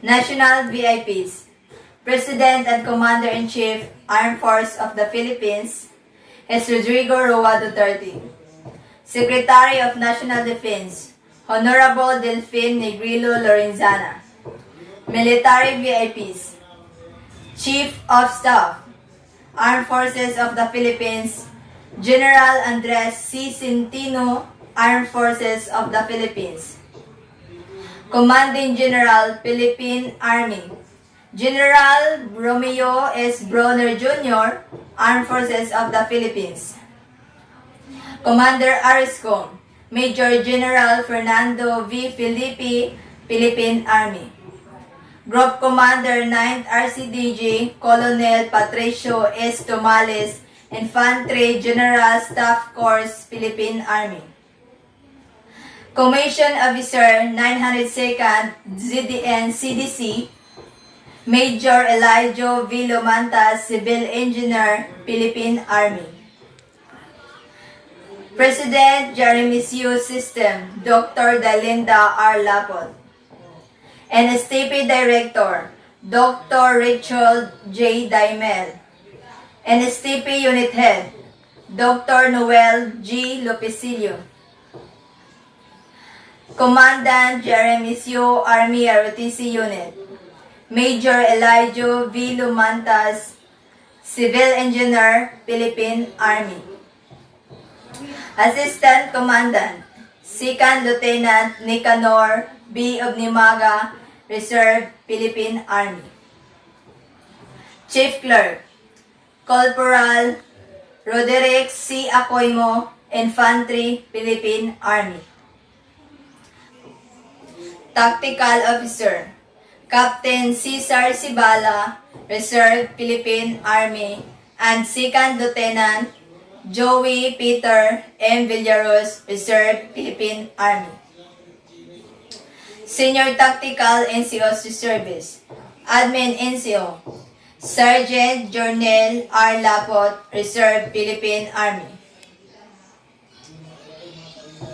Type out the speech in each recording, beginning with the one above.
National VIPs, President and Commander-in-Chief, Armed Forces of the Philippines, is Rodrigo Roa Duterte. Secretary of National Defense, Honorable Delfin Negrillo Lorenzana. Military VIPs, Chief of Staff, Armed Forces of the Philippines, General Andres C. Centino, Armed Forces of the Philippines. Commanding General, Philippine Army, General Romeo S. Bronner Jr., Armed Forces of the Philippines. Commander ARISCOM, Major General Fernando V. Felipe, Philippine Army. Group Commander 9th RCDG, Colonel Patricio S. Tomales, Infantry General Staff Corps, Philippine Army. Commission Officer 902nd ZDN CDC, Major Elijah V. Lomantas, Civil Engineer, Philippine Army. President Janemary System, Dr. Dalinda R. Lapot. NSTP Director, Dr. Rachel J. Daimel. NSTP Unit Head, Dr. Noel G. Lopecillo. Commandant Janemary Army ROTC Unit, Major Elijah V. Lumantas, Civil Engineer, Philippine Army. Assistant Commandant, 2nd Lieutenant Nicanor B. Obnimaga, Reserve, Philippine Army. Chief Clerk, Corporal Roderick C. Acoimo, Infantry, Philippine Army. Tactical Officer, Captain Cesar Cibala, Reserve, Philippine Army, and 2nd Lieutenant Joey Peter M. Villaros, Reserve, Philippine Army. Senior Tactical NCO Service, Admin NCO, Sergeant Jornel R. Lapot, Reserve, Philippine Army.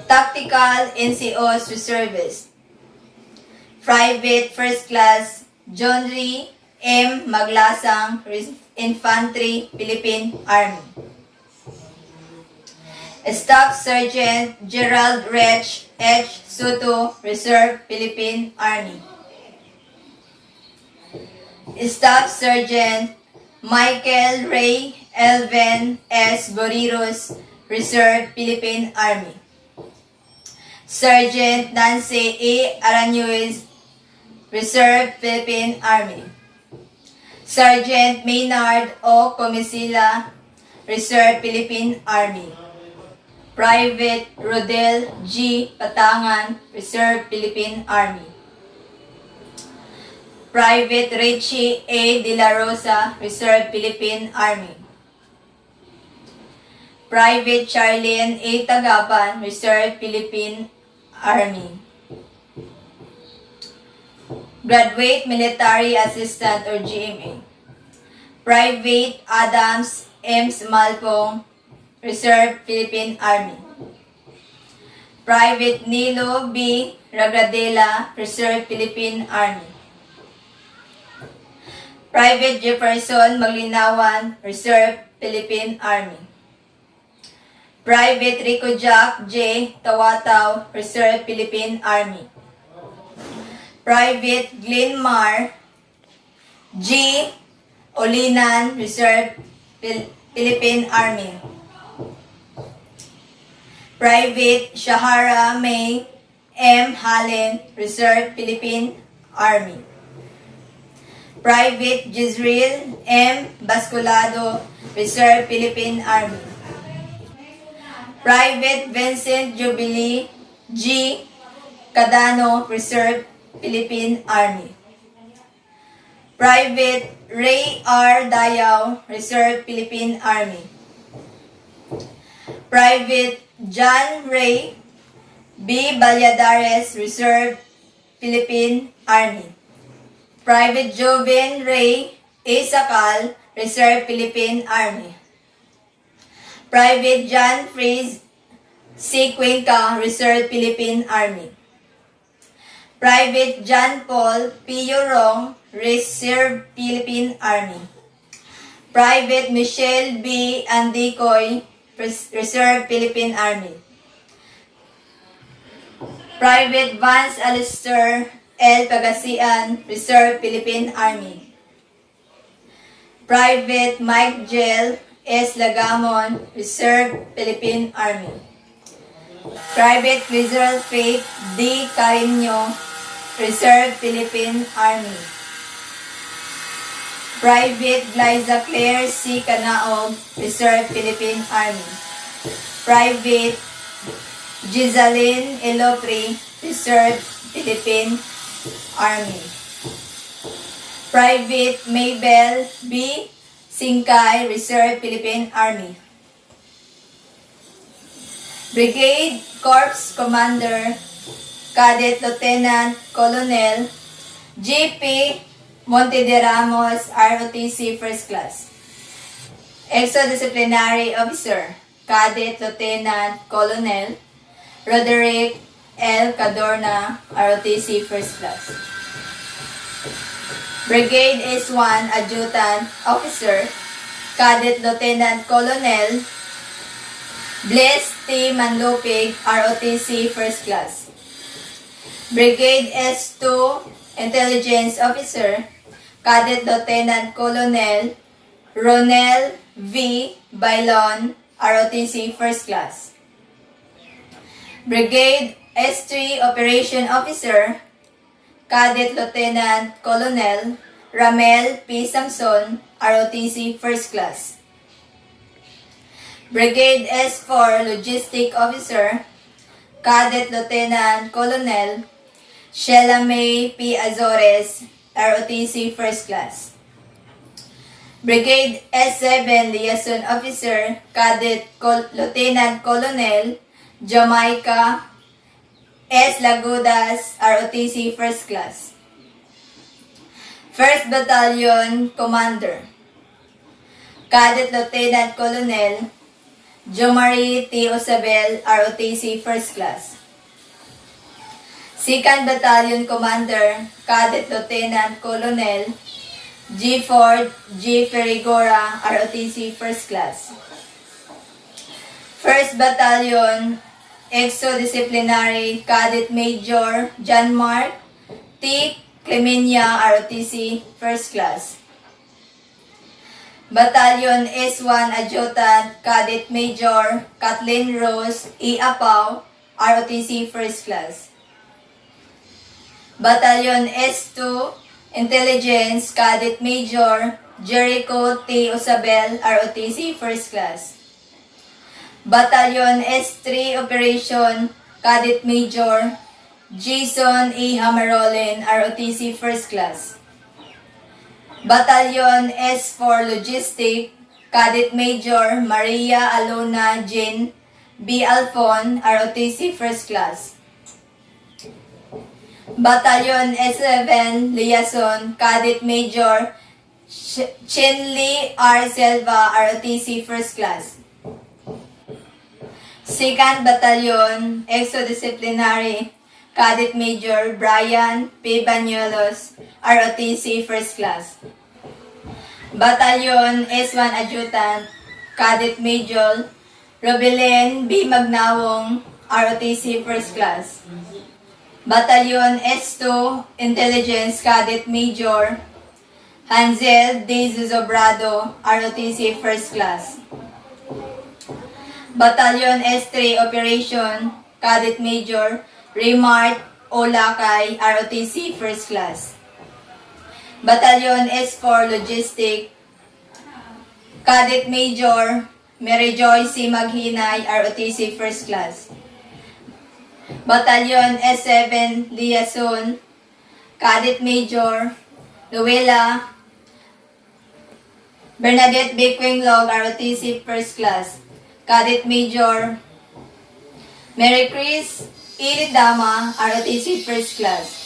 Tactical NCO Service, Private First Class John Ree M. Maglasang, Infantry, Philippine Army. Staff Sergeant Gerald Rech H. Soto, Reserve, Philippine Army. Staff Sergeant Michael Ray Elven S. Boriros, Reserve, Philippine Army. Sergeant Nancy A. Aranjuez, Reserve, Philippine Army. Sergeant Maynard O. Comisila, Reserve, Philippine Army. Private Rodel G. Patangan, Reserve, Philippine Army. Private Richie A. De La Rosa, Reserve, Philippine Army. Private Charlene A. Tagapan, Reserve, Philippine Army. Graduate Military Assistant or GMA, Private Adams M. Sumalpong, Reserve, Philippine Army. Private Nilo B. Ragradela, Reserve, Philippine Army. Private Jefferson Maglinawan, Reserve, Philippine Army. Private Rico Jack J. Tawataw, Reserve, Philippine Army. Private Glenmar G. Olinan, Reserve, Philippine Army. Private Shahara May M. Hallen, Reserve, Philippine Army. Private Jezreel M. Basculado, Reserve, Philippine Army. Private Vincent Jubilee G. Cadano, Reserve, Philippine Army. Private Ray R. Dayaw, Reserve, Philippine Army. Private John Ray B. Valladares, Reserve, Philippine Army. Private Joven Ray A. Sakal, Reserve, Philippine Army. Private John Freeze C. Cuenca, Reserve, Philippine Army. Private John Paul P. Yorong, Reserve Philippine Army. Private Michelle B. Andicoy, Reserve Philippine Army. Private Vance Alistair L. Pagasian, Reserve Philippine Army. Private Mike Gel S. Lagamon, Reserve Philippine Army. Private Rizal Faith D. Carino, Reserve Philippine Army. Private Liza Claire C. Canaog, Reserve Philippine Army. Private Gizaline Elopri, Reserve Philippine Army. Private Maybell B. Singkay, Reserve Philippine Army. Brigade Corps Commander Cadet Lieutenant Colonel G.P. Montederamos, ROTC First Class. Exo-Disciplinary Officer Cadet Lieutenant Colonel Roderick L. Cadorna, ROTC First Class. Brigade S1 Adjutant Officer Cadet Lieutenant Colonel Bliss T. Manlupig, ROTC First Class. Brigade S2 Intelligence Officer Cadet Lieutenant Colonel Ronel V. Bailon, ROTC First Class. Brigade S3 Operation Officer Cadet Lieutenant Colonel Ramel P. Samson, ROTC First Class. Brigade S4 Logistic Officer Cadet Lieutenant Colonel Sheila May P. Azores, ROTC First Class. Brigade S7 Liaison Officer Cadet Lieutenant Colonel Jamaica S. Lagudas, ROTC First Class. 1st Battalion Commander Cadet Lieutenant Colonel Janemary T. Osabel, ROTC First Class. 2nd Battalion Commander Cadet Lieutenant Colonel G. Ford G. Ferrigora, ROTC First Class. 1st Battalion Exo-Disciplinary Cadet Major John Mark T. Clemenia, ROTC First Class. Battalion S1 Adjutant Cadet Major Kathleen Rose E. Apaw, ROTC First Class. Battalion S2 Intelligence Cadet Major Jericho T. Osabel, ROTC First Class. Battalion S3 Operation Cadet Major Jason E. Hamarolin, ROTC First Class. Battalion S4 Logistic Cadet Major Maria Alona Jean B. Alfon, ROTC First Class. Battalion S7 Liaison Cadet Major Chinli R. Selva, ROTC First Class. 2nd Battalion Exo-Disciplinary Cadet Major Brian P. Bañuelos, ROTC First Class. Battalion S1 Adjutant Cadet Major Robelen B. Magnawong, ROTC First Class. Battalion S2 Intelligence Cadet Major Hansel D. Zuzobrado, ROTC First Class. Battalion S3 Operation Cadet Major Raymart Olakay, ROTC First Class. Battalion S4 Logistic Cadet Major Mary Joy C. Maghinay, ROTC First Class. Battalion S7 Liaison Cadet Major Luella Bernadette B. Quinglog, ROTC First Class. Cadet Major Mary Chris E. Dama, ROTC First Class.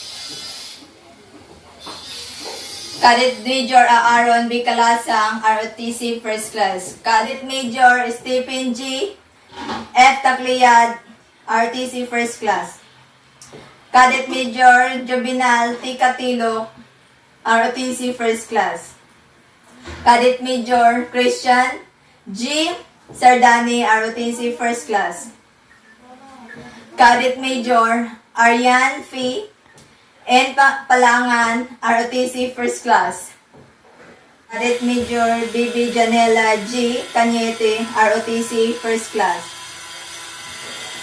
Cadet Major Aaron B. Kalasang, ROTC First Class. Cadet Major Stephen G. F. Tacliad, ROTC First Class. Cadet Major Jovinal T. Catilo, ROTC First Class. Cadet Major Christian G. Sardani, ROTC First Class. Cadet Major Arian F. N. Palangan, ROTC First Class. Cadet Major BB Janela G. Cañete, ROTC First Class.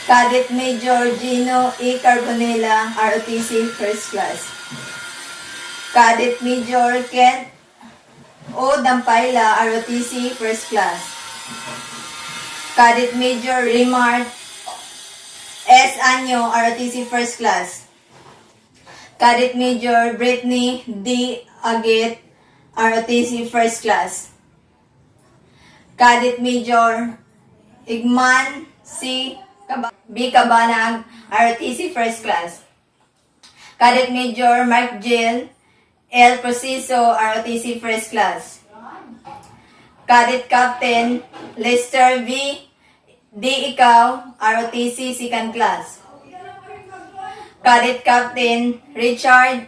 Cadet Major Gino E. Carbonella, ROTC First Class. Cadet Major Kent O. Dampayla, ROTC First Class. Cadet Major Rimart S. Anyo, ROTC First Class. Cadet Major Brittany D. Agit, ROTC First Class. Cadet Major Igman C. B. Cabanag, ROTC First Class. Cadet Major Mark Jill L. Preciso, ROTC First Class. Cadet Captain Lester V. D. Ikaw, ROTC Second Class. Cadet Captain Richard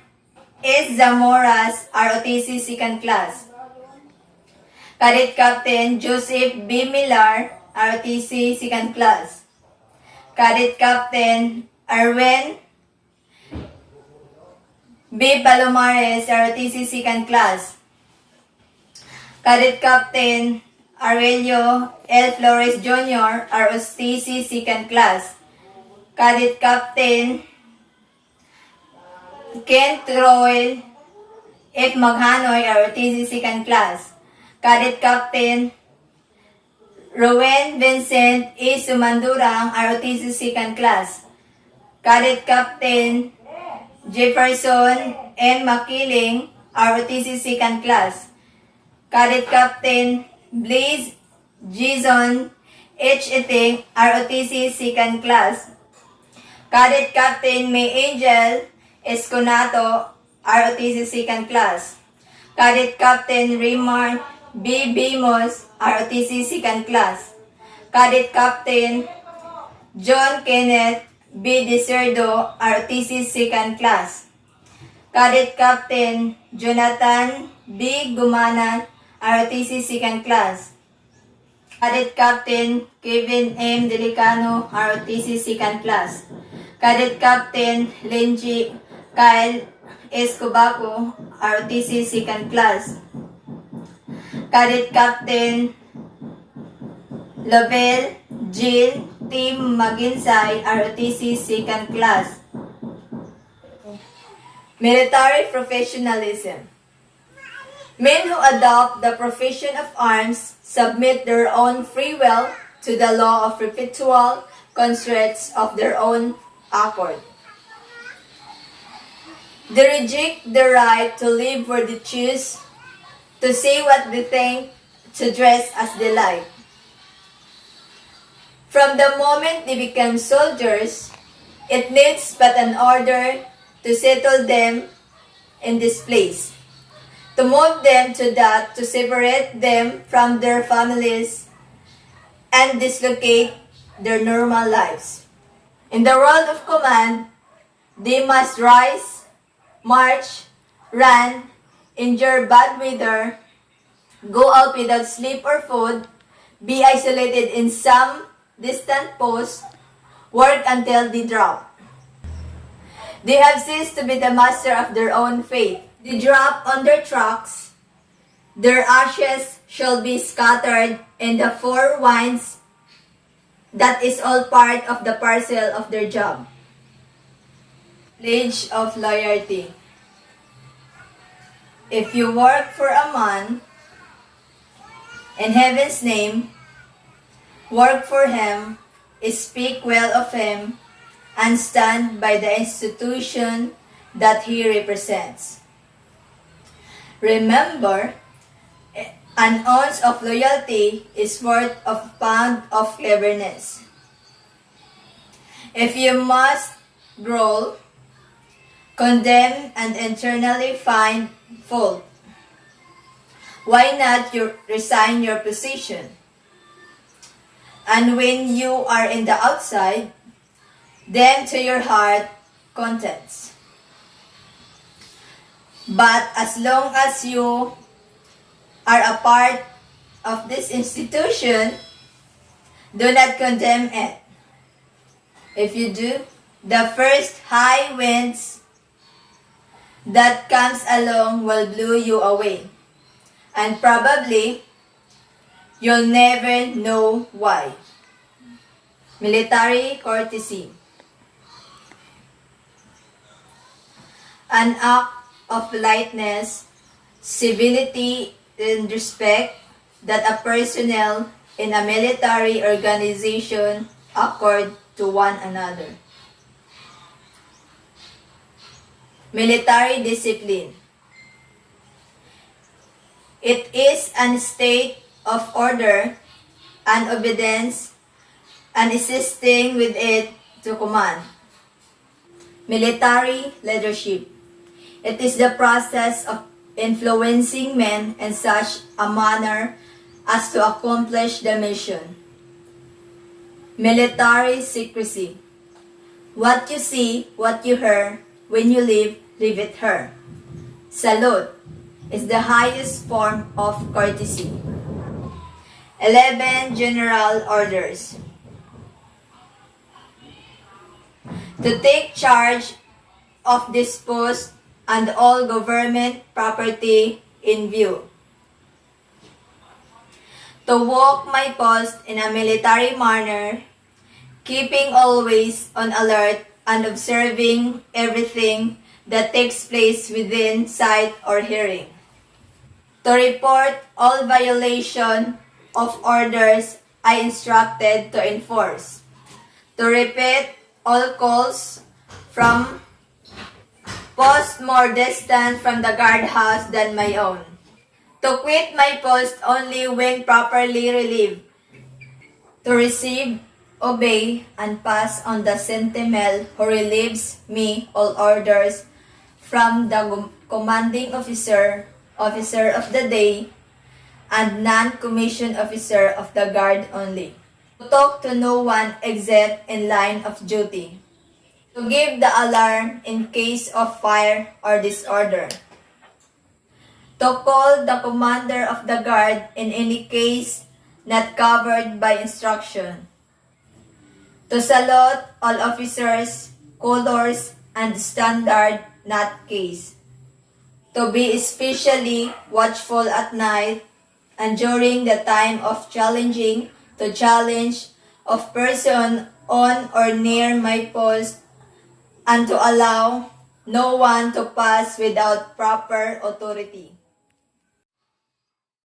S. Zamoras, ROTC Second Class. Cadet Captain Joseph B. Millar, ROTC Second Class. Cadet Captain Arwen B. Palomares, ROTC Second Class. Cadet Captain Aurelio L. Flores Jr., ROTC Second Class. Cadet Captain Kent Roel F. Maghanoy, ROTC Second Class. Cadet Captain Rowen Vincent E. Sumandurang, ROTC Second Class. Cadet Captain Jefferson N. Makiling, ROTC Second Class. Cadet Captain Blaze Jason H. Iting, ROTC Second Class. Cadet Captain May Angel Esconato, ROTC Second Class. Cadet Captain Raymond B. Bimos, ROTC Second Class. Cadet Captain John Kenneth B. Deserdo, ROTC Second Class. Cadet Captain Jonathan B. Gumanan, ROTC Second Class. Cadet Captain Kevin M. Delicano, ROTC Second Class. Cadet Captain Lenji Kyle Escobaco, ROTC Second Class. Cadet Captain Lovell Jill Tim Maginsay, ROTC Second Class. Military Professionalism. Men who adopt the profession of arms submit their own free will to the law of perpetual constraints of their own accord. They reject the right to live where they choose, to say what they think, to dress as they like. From the moment they become soldiers, it needs but an order to settle them in this place, to move them to that, to separate them from their families and dislocate their normal lives. In the world of command, they must rise, march, run, endure bad weather, go out without sleep or food, be isolated in some distant post, work until they drop. They have ceased to be the master of their own fate. They drop on their tracks. Their ashes shall be scattered in the four winds. That is all part of the parcel of their job. Pledge of loyalty. If you work for a man, in heaven's name, work for him, speak well of him, and stand by the institution that he represents. Remember, an ounce of loyalty is worth a pound of cleverness. If you must growl, condemn, and internally find fault, why not resign your position? And when you are in the outside, then to your heart contents. But as long as you are a part of this institution, do not condemn it. If you do, the first high winds that comes along will blow you away. And probably, you'll never know why. Military courtesy. An act of politeness, civility, and respect that a personnel in a military organization accord to one another. Military discipline. It is a state of order and obedience and assisting with it to command. Military leadership. It is the process of influencing men in such a manner as to accomplish the mission. Military secrecy. What you see, what you hear, when you leave it here. Salute is the highest form of courtesy. 11 general orders. To take charge of this post and all government property in view. To walk my post in a military manner, keeping always on alert and observing everything that takes place within sight or hearing. To report all violation of orders I instructed to enforce. To repeat all calls from post more distant from the guardhouse than my own. To quit my post only when properly relieved. To receive, obey, and pass on the sentinel who relieves me all orders from the commanding officer of the day, and non-commissioned officer of the guard only. To talk to no one except in line of duty. To give the alarm in case of fire or disorder. To call the commander of the guard in any case not covered by instruction. To salute all officers, colors, and standard not case. To be especially watchful at night and during the time of challenge of person on or near my post, and to allow no one to pass without proper authority.